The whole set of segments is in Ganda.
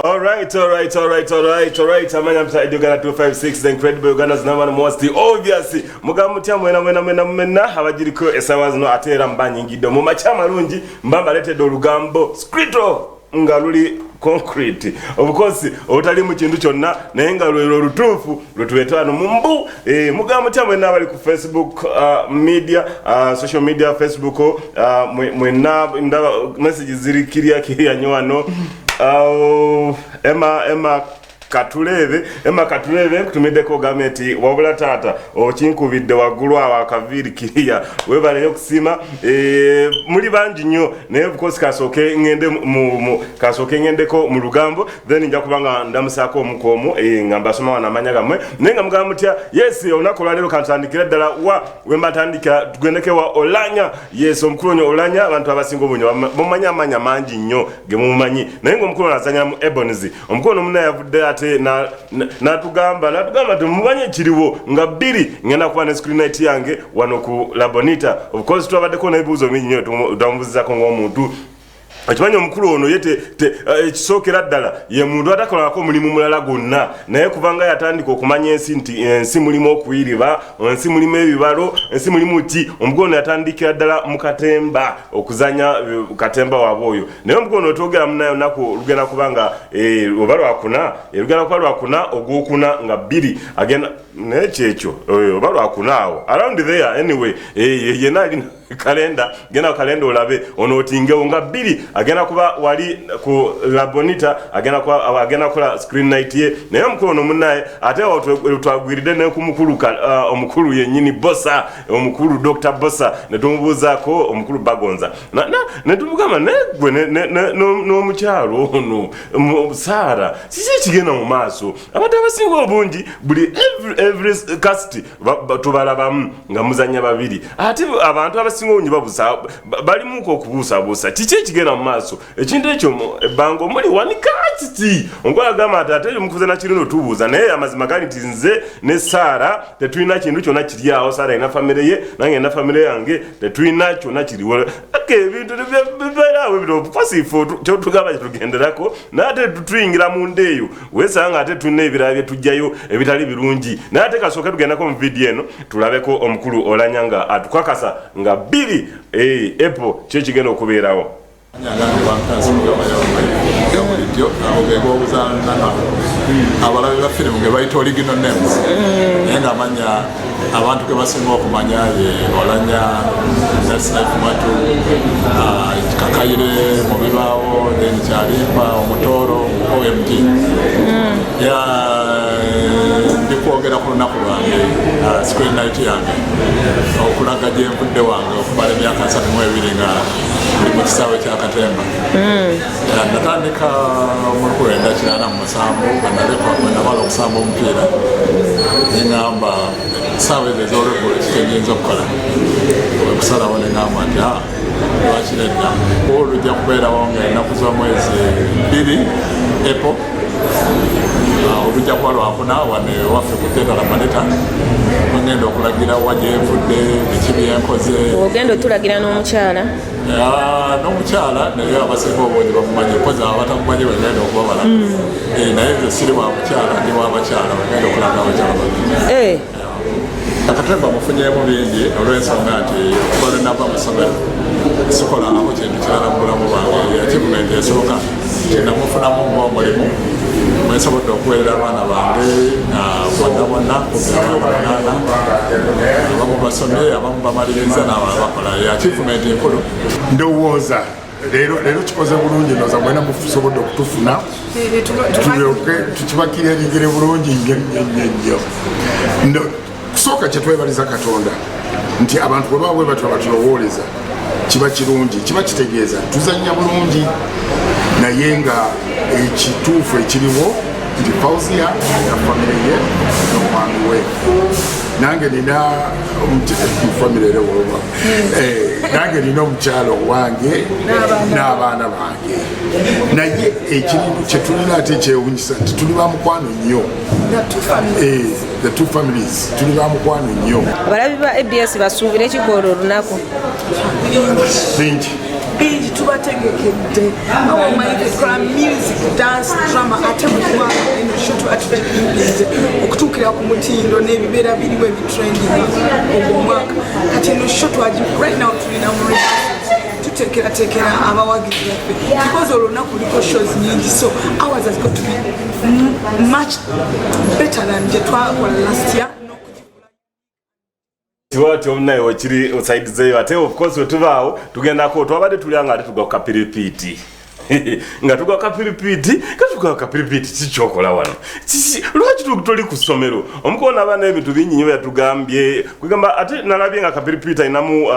All right. Amanya msaidio Uganda 256, the incredible Uganda's number one most obviously. Mugamutya mwena habagiriko esawa zino atera mbanyingido mu machama lungi mbamba letted olugambo scrito nga luli concrete of course otali mu kintu kyonna naye nga lwero lutuufu lwetuwetano mumbu mugamutya mwena abali ku Facebook media social media Facebook mwena ndaba messages ziri kiriya nywano Emma Katuleve kutumideko gameti wabula tata okinkubidde waggulu awo akaviri kiriya webale okusima muri bangi nnyo naye bukosi kasooke ngendeko mu lugambo then nja kubanga ndamusaako omukomu nga mbasoma wana amanya gamwe naye nga mugamba mutya yes olunaku olwaleero kantandikira ddala wembatandika tugendeke wa Olanya yes omukulu onyo Olanya abantu abasinga obunyo bamanya amanya mangi nnyo gemumanyi naye nga omukulu azanya mu Ebonies omukulu omuna yavudde na tugamba tumubanye kiriwo nga bbiri ngenda kuba ne screen night yange wano ku Labonita of course twabadeko n'ebibuuzo bingi nnyo tutamubuuzako ng'omuntu Akimanyi omukulu ono yete ekisookera ddala ye muntu atakolako mulimu mulala gonna naye kubanga yatandika okumanya ensi nti ensi mulimu okuyiriba ensi mulimu ebibalo ensi mulimu ki omukulu ono yatandikira ddala mu katemba okuzanya katemba wabwoyo naye omukulu ono twogera munayo nako lugenda kubanga oba lugenda kuba lwakuna ogwokuna nga bbiri agenda naye kyekyo oba lwakuna awo around there anyway yena alina kalenda gena kalenda olabe ono otingewo nga bbiri agenda kuba wali ku Labonita agenda kola screen night ye naye omukulu ono munnaye ate twagwiridde ne ku mukulu omukulu yennyini Bossa omukulu Dr. Bossa ne tumubuuzaako omukulu Bagonza ne tumugamba negwe n'omukyalo ono Sara kiki ekigenda mu maaso abantu abasinga obungi buli every cast tubalabamu nga muzanya babiri ate abantu abasinga obungi babuusa balimuko okubuusabuusa kiki ekigenda mu maaso ekintu ekyo ebbango muli wanika kiti onkola gamba ate mukuze na kirino tubuuza naye amazima gali nti nze ne Sara tetulina kintu kyonna kiri awo Sara ina family ye nange ina family yange tetulina kyonna kiriwo ebintu bibeerawo ebiro pasifu kyotugamba kitugenderako nate tutuyingira mu ndeeyo wesanga ate tulina ebirala bye tujjayo ebitali birungi naye ate kasooke tugendako mu vidiyo eno tulabeko omukulu Olanya nga atukakasa nga bbiri Apple kyekigenda okubeerawo abalabi ba firimu ge bayita original names naye nga amanya abantu ge basinga okumanya ye Olanya Nasifumatu Kakayire mu bibaawo then Kyalimpa Omutoro OMG ndikwogera ku lunaku lwange screen night yange okulaga gye nvudde wange okumala emyaka 32 nga ndi mu kisaawe kya Katemba natandika mu 1987 nga nalekwa okusamba omupiira neŋŋamba saawa ezo ez'olweggulo kitenyinza okukola okusalawo neŋŋamba nti lwaki nedda olujja kubeerawo nga ennaku z'omwezi 2 April olujja kuba lwakuna wane waffe ku Theatre Labonita ngenda okulagira wagyevudde biki byenkoze ogenda otulagira n'omukyala naye abasinga obungi bamumanyi koza abatamumanyi bagenda okubabala naye nze siri wa mukyala ndi wabakyala bagenda okulaga abakyala babiri Akatemba mufunyemu bingi olw'ensonga nti okuba nava mu ssomero sikolako kintu kirala mu bulamu bwange achievement esooka kinamufunamu ng'omulimu mwesobodde okuweerera abaana bange bonna abaana 8 abamu basomye abamu bamaliriza n'abalala bakola achievement enkulu ndowooza leero kikoze bulungi noza mwena musobodde okutufuna tulyoke tukibakiriringire bulungi nnyo kusooka kyetwebaliza Katonda nti abantu bwe baba bwe batyo batulowooleza kiba kirungi kiba kitegeeza tuzanya bulungi naye nga ekituufu ekiriwo nti Fauzia na famire ye n'omwami we nange nina famire erewoba nange nina omukyalo wange n'abaana bange naye ekintu kyetulina ate ekyewunyisa nti tuli bamukwano nnyo the two families tuli bamukwano nnyo abalabi ba ABS basuubira ekikola olunaku bingi bingi tubategekedde awomaikola music dance drama ate mutwala eno sho tubatugiyinze okutuukira ku mutindo n'ebibeera biriwo ebitrending ogw'omwaka kati eno sho twaji right now tulina mu tutekeratekera abawagizi baffe because olunaku luliko shows nyingi so ours has got to be much better than gye twakola last year. Tiwati omnaye wakiri osaidizeyo ate of course wetubaawo tugendako twabadde tulyanga ate tugwa kapiripiti nga tugwa kapiripiti katugwa kapiripiti kikyokola wano lwaki tuli ku ssomero omukoona abaana ebintu bingi nnyo byatugambye kugamba ate nalabye nga kapiripiti ayinamu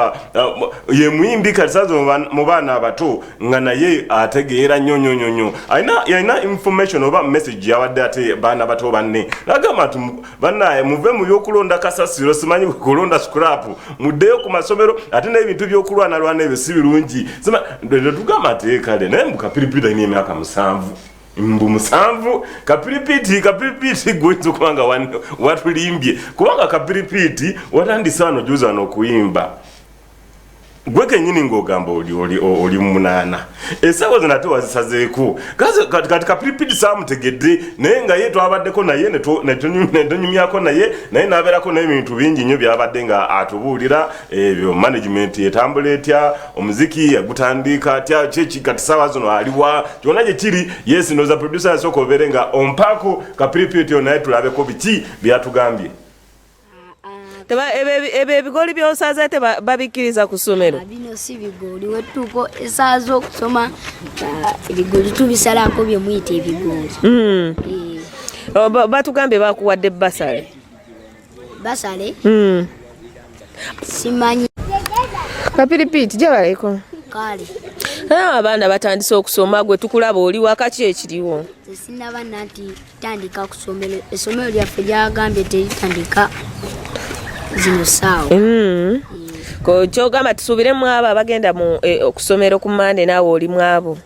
ye muyimbi kati sazo mu baana abato nga naye ategeera nnyo alina information oba message yawadde ate baana bato banne nagamba nti bannaye muve mu byokulonda kasasiro simanyi kulonda scrap muddeyo ku masomero ate n'ebintu byokulwanalwana ebyo si birungi tugamba ate kale naye kapiripiti alina emyaka 7 mbu 7 kapiripiti gwinza okubanga watulimbye kubanga kapiripiti watandise wano juza n'okuyimba gwe kenyini ng'ogamba oli munana esawo zino ate wazisazeeko kati kapiripiti saamutegedde naye nga ye twabaddeko naye netonyumyako naye n'abeerako n'ebintu bingi nnyo byabadde nga atubuulira ebyo management etambula etya omuziki yagutandika atya kyeki kati sawa zino aliwa kyonna gye kiri yesi noza producer yasooka obeere nga ompaako kapiripiti naye tulabeko biki byatugambye. Ebyo ebigoli by'osaza te babikkiriza ku ssomero bino si bigoli wetuuko esaaza okusoma ebigoli tubisalako bye muyita ebigoli batugambye bakuwadde basale simanyi kapiripiti gye baleko kale abaana batandise okusoma gwe tukulaba oli wakaki ekiriwo tesinaba nti tandika ku ssomero essomero lyaffe lyagambye teritandika zino saawa kyogamba tusuubiremu abo abagenda mu okusomero ku Mande naawe oli mu abo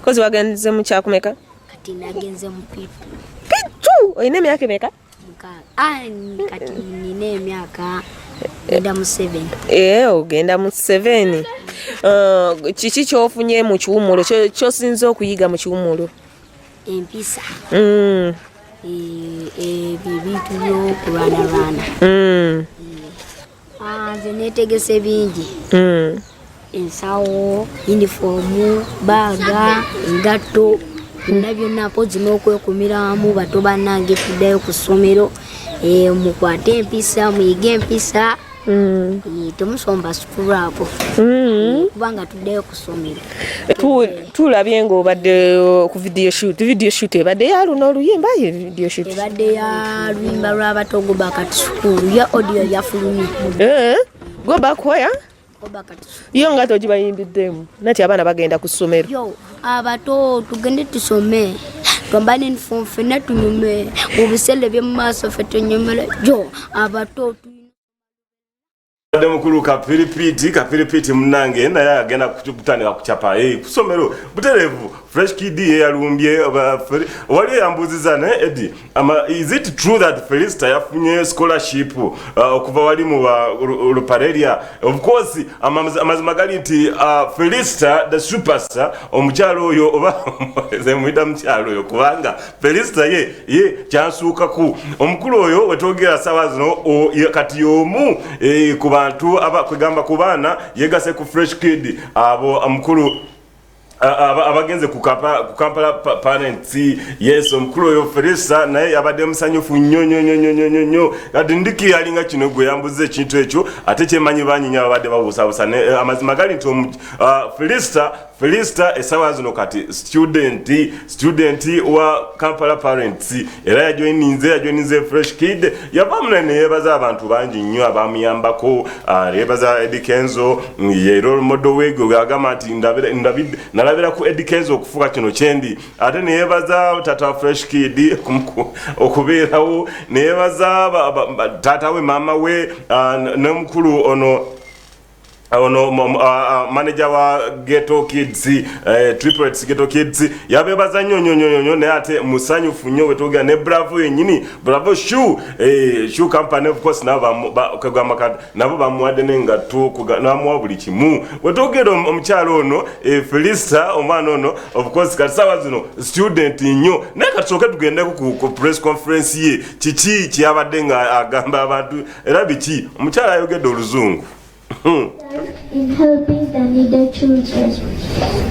kozi wagenze mu kyakumeka kati nagenze mu pitu olina emyaka emeka kati nina emyaka genda mu 7 ogenda mu 7 kiki kyofunye mu kiwumulo kyosinza okuyiga mu kiwumulo empisa ebintu byokulwanalwana nze neetegese bingi ensawo yunifoomu baaga engatto byonna mpozi n'okwekumiramu bato bannange tuddayo ku ssomero mukwate empisa muyige empisa temusomba sukulapo kubanga tuddeyo ku ssomero tulabye ng'obadde ku video shoot ebadde ya luno oluyimba ye video shoot ebadde ya luyimba lw'abato go back to school ya audio yafulumye go back where yo nga togibayimbiddemu nati abaana bagenda ku ssomero yo abato tugende tusome twambane uniform ffenna tunyume mu biseera by'omu maaso ffe tunyumire yo abato mukulu kapiripiti munange naye agenda kutandika kucapa kusomero buterevu fresh kid yalumbye wali yambuziza ne Eddie is it true that Felista yafunye scholarship okuva wali mu Luparelia of course amazima gali nti Felista the superstar omukyalo oyo oba zemuita mukyalo oyo kubanga Felista ye kyansuuka ku omukulu oyo wetogera sawa zino kati yomu kuba bantu kwegamba ku baana yegase ku fresh kid abo amukulu abagenze ku Kampala parents yes omukulu oyo Felista naye abadde musanyufu nnyo kati ndiki alinga kino gwe yambuze ekintu ekyo ate kyemanyi banyinya abadde babuusabuusa amazima gali nti Felista esawa zino kati student wa Kampala parents era yajoininze fresh kid yava munene yebaza abantu bangi nnyo abamuyambako yebaza Eddie Kenzo ye role model wego gagamba nti nalabira ku Eddie Kenzo okufuka kino kyendi ate neyebaza tata fresh kid okubeerawo neyebaza tata we mama we n'omukulu ono ono manager wa Ghetto Kids Triplets Ghetto Kids yabebaza nnyo ne ate musanyufu nnyo wetoga ne Bravo yenyini Bravo shoe company of course nabo bamuwadde n'engatto namwa buli kimu wetogera omukyalo ono Felista omwana ono of course katisawa zino student nnyo naye katusooke tugende ku press conference ye kiki kyabadde nga agamba abantu era biki omukyalo ayogedde oluzungu. In helping the needed children.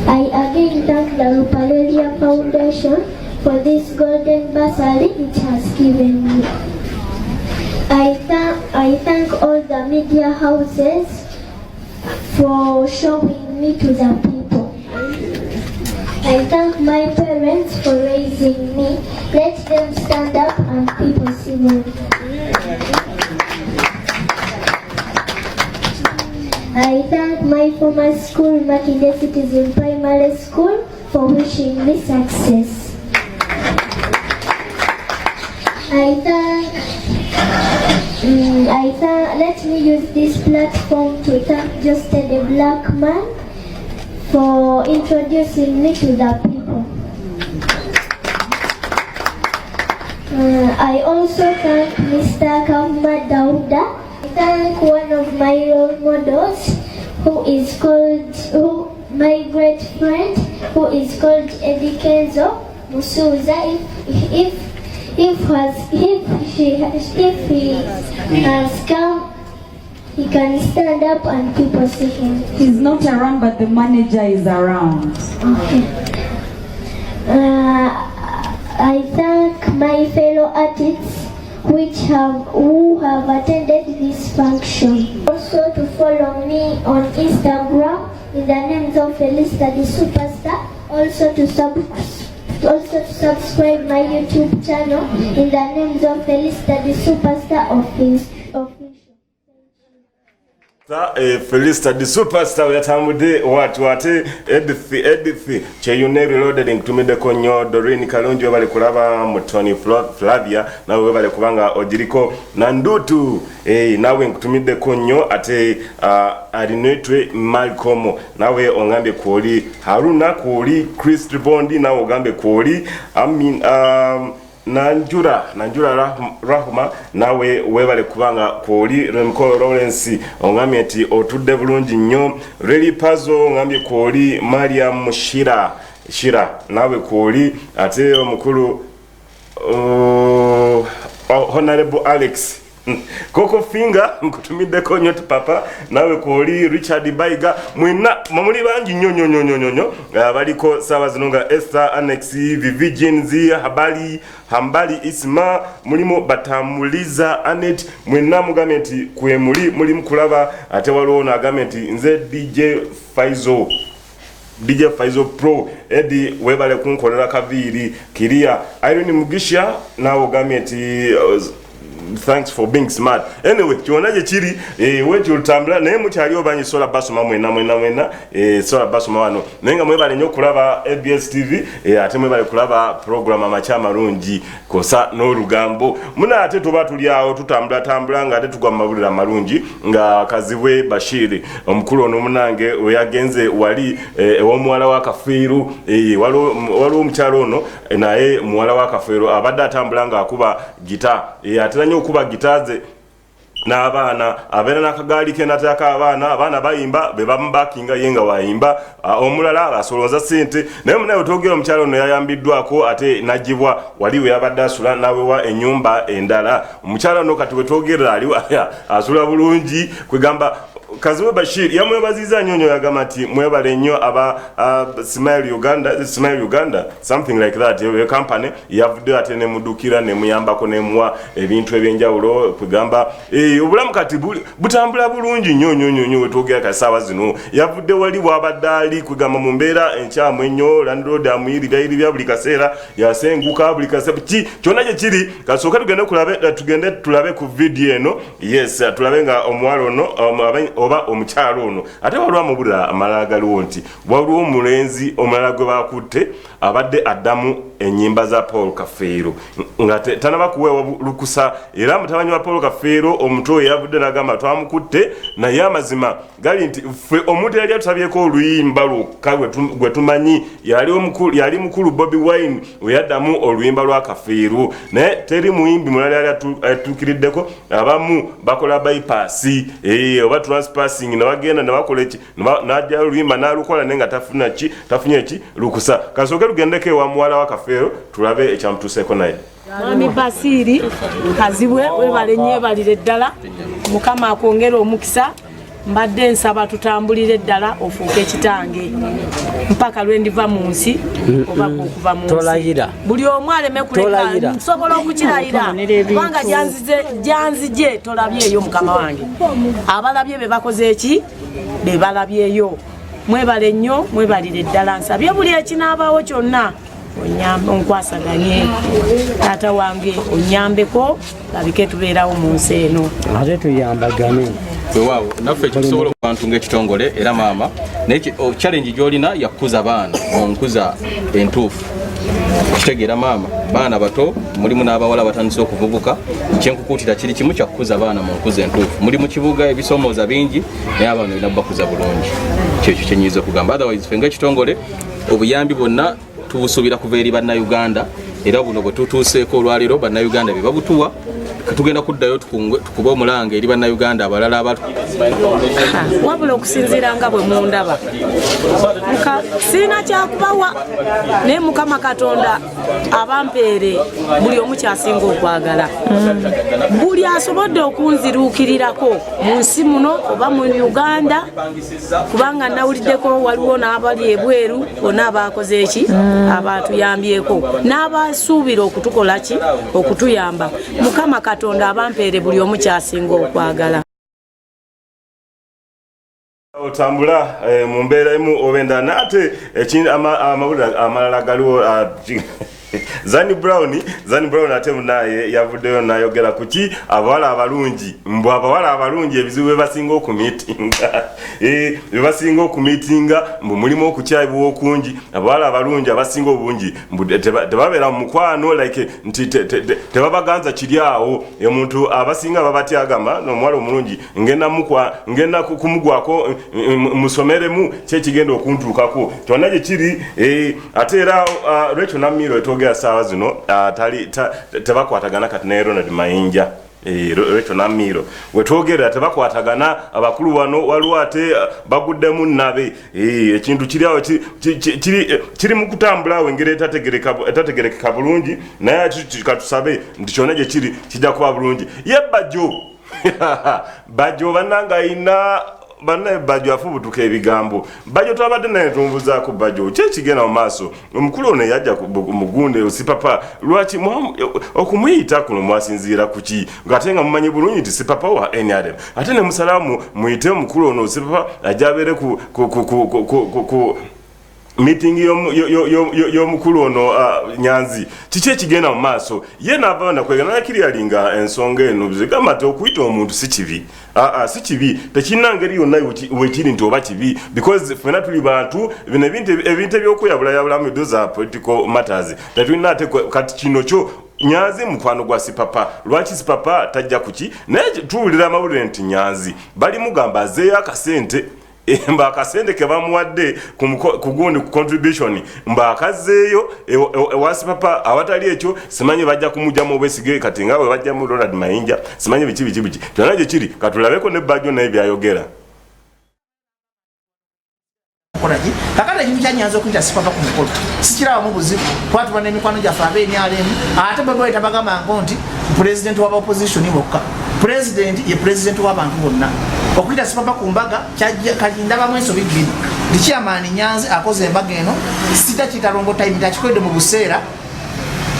I again thank the Lupaleria Foundation for this golden bursary it has given me. I thank all the media houses for showing me to the people. I thank my parents for raising me. Let them stand up and people see me. I thank my former school, Makinde Citizen Primary School, for wishing me success. Let me use this platform to thank Justin the Black Man for introducing me to the people. I also thank Mr. Kavma Dauda. Thank one of my role models my great friend who is called Eddie Kenzo Musuza. If he has come, he can stand up and people see him. He's not around, but the manager is around. Okay. I thank my fellow artists who have attended this function. Also to follow me on Instagram in the names of Felista the Superstar. Also to subscribe my YouTube channel in the names of Felista the Superstar official. Felista the Superstar yatambude watu ate Edith Cheyune Reloaded nkutumideko nnyo Doreen Kalonji webale kulaba Mutoni Flavia nawe webale kubanga ojiriko na Ndutu nawe nkutumideko nnyo ate alinetwe Malcolm nawe ongambye kwoli Haruna kwoli Chris Bondi nawe ogambe kwoli Nanjura Rahuma nawe webale kubanga kwoli Remco Lawrence ongamye ati otudde bulungi nnyo Reli Puzzle ngambye kwoli Mariam Shira nawe kwoli ate omukulu Honorable Alex Koko Finger nkutumideko nnyo papa nawe kwoli Richard Baiga mwina mamuli bangi nnyo baliko sawa zinonga Esther Annex Vivigenzi Hambali Isma mulimo batamuliza Anet mwina mugamenti kwe muli mkulaba ate waliwo na gamenti nze DJ Faizo Pro Eddie webale kunkolera kaviri kiria Irene Mugisha nawo gamenti thanks for being smart. Anyway, kyonaje chiri wetu utambula naye mukyali obanyi sola basoma mwena sola basoma wano nenga mwebale nnyo kulaba ABS TV ate mwebale kulaba program amachama rungi kosa n'olugambo muna ate tuba tuliawo tutambula nga ate tugwa mabulira marungi nga kazibwe Bashiri omukulu ono munange oyagenze wali ew'omuwala wa Kafeero waliwo omukyalo ono naye muwala wa Kafeero abadde atambula nga akuba gita ate okuba gitaze n'abaana abeera n'akagaali ke nataka abaana bayimba be bamubakinga yenga wayimba omulala asolooza ssente naye munaye otogera omukyalo ono yayambiddwako ate najibwa waliwe yabadde asula nawewa ennyumba endala omukyalo ono kati wetogera ali asula bulungi kwegamba Kazibwe Bashir yamwebaziza nnyo yagamba ati mwebale nnyo aba Smile Uganda something like that your company yavudde ate ne mudukira ne muyambako ne muwa ebintu ebyenjawulo kwegamba obulamu kati butambula bulungi nnyo wetogera kasawa zino yavudde wali wabadali kwegamba mu mbeera enkyamu ennyo landlord amuyirira buli kaseera yasenguka buli kaseera kyonna gye kiri kasooka tugende tulabe ku video eno yes tulabe nga omwalo ono oba omukyalo ono ate waliwo amabulira amalala galiwo nti waliwo omulenzi omulala gwe bakutte abadde addamu ennyimba za Paul Kafeero nga tanaba kuweewa lukusa era mutabanyi wa Paul Kafeero omutwe oyo yavudde n'agamba twamukutte naye amazima gali nti ffe omuntu yali atutabyeko oluyimba lwokka gwe tumanyi yali mukulu Bobi Wine oyaddamu oluyimba lwa Kafeero naye teri muyimbi mulala yali atuukiriddeko abamu bakola bypass oba transpassing ne bagenda ne bakola eki n'ajja oluyimba n'alukola naye nga tafunye eki lukusa kasooke lugendeko ewa muwala wa Kafeero tulabe ekyamutuuseeko naye. Mwami Basiri Kazibwe webale nyebalire ddala Mukama akwongera omukisa mbadde nsaba tutambulire ddala ofuuke kitange mpaka lwe ndiva mu nsi oba okuva mu nsi buli omu aleme kuleka nsobola okukirayira kubanga gyanzije tolabyeyo mukama wange abalabye be bakoze eki be balabyeyo mwebale nnyo mwebalire ddala nsabye buli ekinaabaawo kyonna onyambe onkwasaganye taata wange onyambeko labike tubeerawo mu nsi eno ate tuyambagane waaw naffe kisobola abantu ng'ekitongole era maama challenge gy'olina yakuza baana onkuza entuufu kitegeera maama baana bato mulimu n'abawala batandise okuvubuka kyenkukuutira kiri kimu kyakukuza baana mu nkuza entuufu muli mu kibuga ebisomooza bingi naye abaana olina bakuza bulungi kyekyo kyenyiza okugamba otherwise ffe ng'ekitongole obuyambi bwonna tubusuubira kuva eri bannayuganda era buno bwe tutuuseeko olwaleero bannayuganda be babutuwa tugenda kuddayo tukube omulanga eri bannayuganda abalala wabula okusinziira nga bwe mundaba sirina kyakubawa naye Mukama Katonda abampeere buli omu kyasinga okwagala buli asobodde okunziruukirirako mu nsi muno oba mu Uganda kubanga nawuliddeko waliwo n'abali ebweru bonna abakoze eki abatuyambyeko n'abasuubira okutukola ki okutuyamba Mukama Katonda abampeere buli omu kyasinga okwagala otambula mu mbeera emu obenda nate amawulire amalala galiwo Zani Brown ate munaye yavuddeyo nayogera kuki abawala abalungi mbu abawala abalungi ebizibu bebasinga okumitinga mbu mulimu okukyayibwa okungi abawala abalungi abasinga obungi mbu tebabeera mu mukwano like nti tebabaganza kiri awo omuntu abasinga babatyagamba n'omuwala omulungi ngenda kumugwako musomeremu kyekigenda okuntuukako kyonna gye kiri ate era lwekyo Namiro sawa zino tebakwatagana kati ne Ronald Mayinja lwekyo Namiro wetwogera tebakwatagana abakulu wano waliwo ate baguddemu nabe ekintu kiri awo kiri mu kutambula engeri etategerekeka bulungi naye katusabe nti kyonna gye kiri kijja kuba bulungi ye Bajjo bannanga ayina banne Bajjo afubutuka ebigambo Bajjo twabadde naye tumbuzaako Bajjo kyekigenda mu maaso omukulu ono yajja mugunde osipapa lwaki okumuyita kuno mwasinziira kuki ng'ate nga mumanyi bulungi nti sipapa wa NRM ate ne musalamu muyite omukulu ono osipapa ajja abeere ku meeting y'omukulu ono Nyanzi kiki ekigenda mu maaso ye n'ava nakwegana nakiri alinga ensonga eno bizigamba nti okuyita omuntu si kibi si kibi tekirina ngeri yonna wekiri nti oba kibi because ffena tuli bantu bino ebintu ebyokuyabulamu za political matters tetulina ate kati kino kyo Nyanzi mukwano gwa sipapa lwaki sipapa tajja kuki naye tuwulira amawulire nti Nyanzi bali mugamba azeeyo akasente mba akasente ke bamuwadde ku gundi contribution mba akazeeyo ewasi papa awatali ekyo simanyi bajja kumujjamu obwesige kati nga bwe bajja mu Ronald Mayinja simanyi biki kyonna gye kiri katulabeko ne Bajjo naye byayogera kakati ekintu kyanyanza okuyita sipapa ku mukolo sikirawo mu buzibu twatuba n'emikwano gyaffe ab'NRM ate bwe tabagamba nti pulezidenti w'aba opposition bokka pulezidenti ye pulezidenti w'abantu bonna okuyita sipapa ku mbaga kati ndabamu ensobi bbiri ndi chairman Nyanzi akoze embaga eno sitakiyita longo time takikoledde mu buseera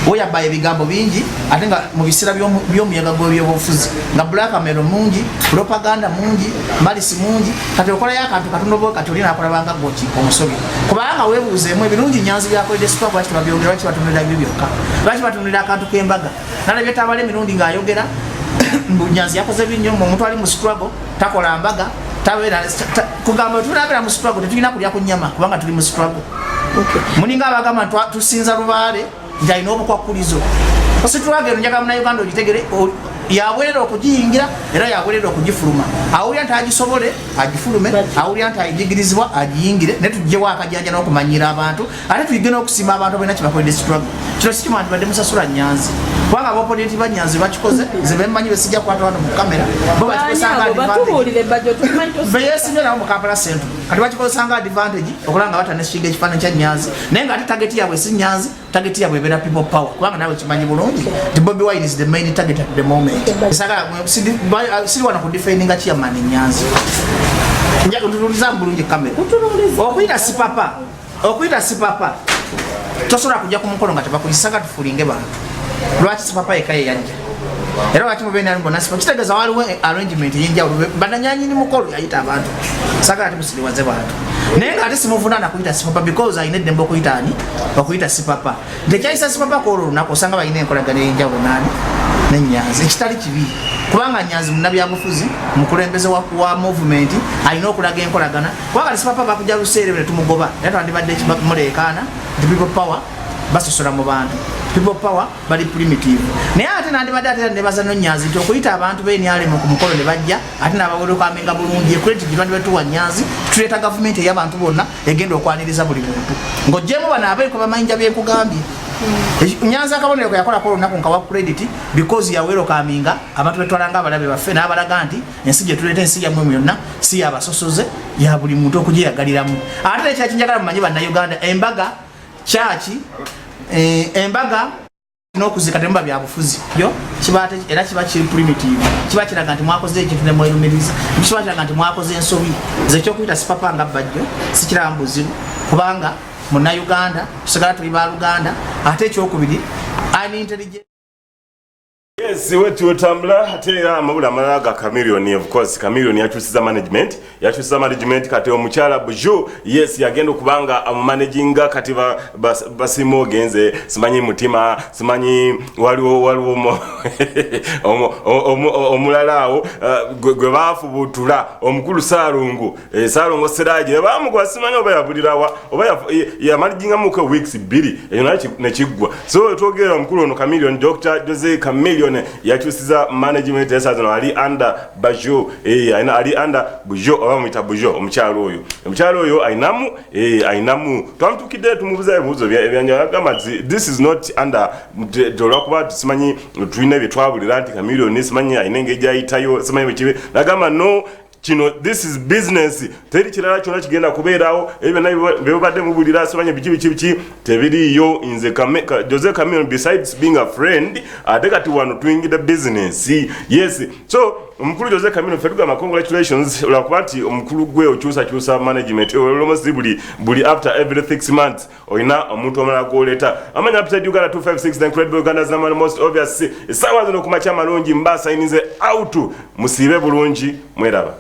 oyabba ebigambo bingi ate nga mu biseera by'omuyaga gw'ebyobufuzi nga blackmail mungi propaganda mungi malisi mungi kati okolayo akantu katono bwe kati olina akolabanga gwoki omusobi kubanga weebuuzeemu ebirungi Nyanzi byakoledde sipapa lwaki tebabyogera lwaki batunulira byo byokka lwaki batunulira akantu k'embaga nalabye tabala emirundi ng'ayogera Nyanzi yakoze binnyo omuntu ali mu struggle takola mbaga tawera kugamba tunabera mu struggle tetulina kulya ku nyama kubanga tuli mu struggle. Muninga abagamba tusinza lubaale nti alina obukwakulizo ositulagero njagala munayuganda ogitegere yabwerera okugiyingira era yabwerera okugifuluma awulira nti agisobole agifulume awulira nti ayigirizibwa agiyingire ne tujjewo akajanja n'okumanyira abantu ate tuyige n'okusiima abantu balina kyebakolera struggle kino si kimanti badde musasula Nyanzi kubanga abaoponenti ba Nyanzi bakikoze nze bemanyi besijja kukwata wano mu kamera bo bakikozesanga beyesimye nabo mu Kampala Central kati bakikozesanga advantage okulanga bataneshinga ekifaananyi kya Nyanzi naye nga ate target yabwe si Nyanzi target yabwe ebeera people power kubanga nawe kimanyi bulungi nti Bobi Wine is the main target at the moment. Siri wana kudefendinga chairman Nyanzi. Njya kutuliza bulungi kamera. Okuita sipapa. Tosobola kujja ku mukono nga tebakulisanga tufulinge bantu. Lwaki sipapa ekaye yajja. Era lwaki mubene ali mbona sipapa kitegeeza waliwo arrangement y'enjawulo bananyanyi ni mukolo yayita abantu. Saka ati musiriwaze bantu. Naye nga ate simuvunana kuyita sipapa because ayina eddembe okuyita ani okuyita sipapa. Ntekyayisa sipapa kwolwo olunaku osanga balina enkolagana y'enjawulo nani n'Enyanzi ekitali kibi kubanga Nyanzi munnabyabufuzi mukulembeze wa movement alina okulaga enkolagana kubanga sipapa bakujja luseere bwe tumugoba era twandibadde muleekaana nti people power basosola mu bantu people power bali primitive naye ate nandibadde ate nebaza n'Nyanzi nti okuyita abantu b'enyalemu ku mukolo ne bajja ate n'abaweereko amenga bulungi ekuleti gitwandibatuwa Nyanzi tuleeta gavumenti ey'abantu bonna egenda okwaniriza buli muntu ng'oggyemu bano abeeko bamayinja byenkugambye Nyanzi akabonero kwe yakola ko lunaku nkawa credit because yawero kaminga abantu betwalanga abalabe baffe n'abalaga nti ensi gye tuleeta ensi yammwe yonna si yabasosoze ya buli muntu okugiyagaliramu ate ekyakinjagala mumanyi bannayuganda embaga kyaki embaga n'okuzika temba byabufuzi yo kibate era kiba kiri primitive kiba kiraga nti mwakoze ekintu ne mwelumiriza kiba kiraga nti mwakoze ensobi zekyokuyita sipapa nga bajjo sikirambuzibu kubanga Muna Uganda, tusigala tuli ba Uganda, ate ekyokubiri unintelligent. Yes, wetu otambula ate era amabula amalala ga Chameleone of course Chameleone yakyusiza management kati omukyala Buju yes yagenda okubanga amanaginga kati basimo genze simanyi mutima simanyi waliwo omulalaawo gwe bafubutula omukulu Saalongo Saalongo Seraje bamugwa simanyi oba yabulirawa oba yamanaginga muko weeks 2 eyo nekigwa so twogera omukulu ono Chameleone Dr. Jose Chameleone yakyusiza management esazano ali under Bajo ali under Bujo oba mwita Bujo omukyalo oyo ainamu twamtukide tumubuza ebibuzo byanja gamba this is not under dolakwa simanyi tulina byetwabulira nti Chameleone simanyi ainenge jayitayo simanyi bikibe nagamba no kino this is business teri kirala kyona kigenda kubeerawo ebyo nabyo badde mubulira simanyi biki tebiriyo inze Jose Chameleone besides being a friend kati wano doing the business yes so omukulu Jose Chameleone fetuga congratulations olakubati omukulu gwe okyusa management almost buli after every 6 months oyina omuntu omala goleta amanya upside Uganda 256 the incredible Uganda's number most obvious sawa zino kumacha malungi mbasa inize out musibe bulungi mweraba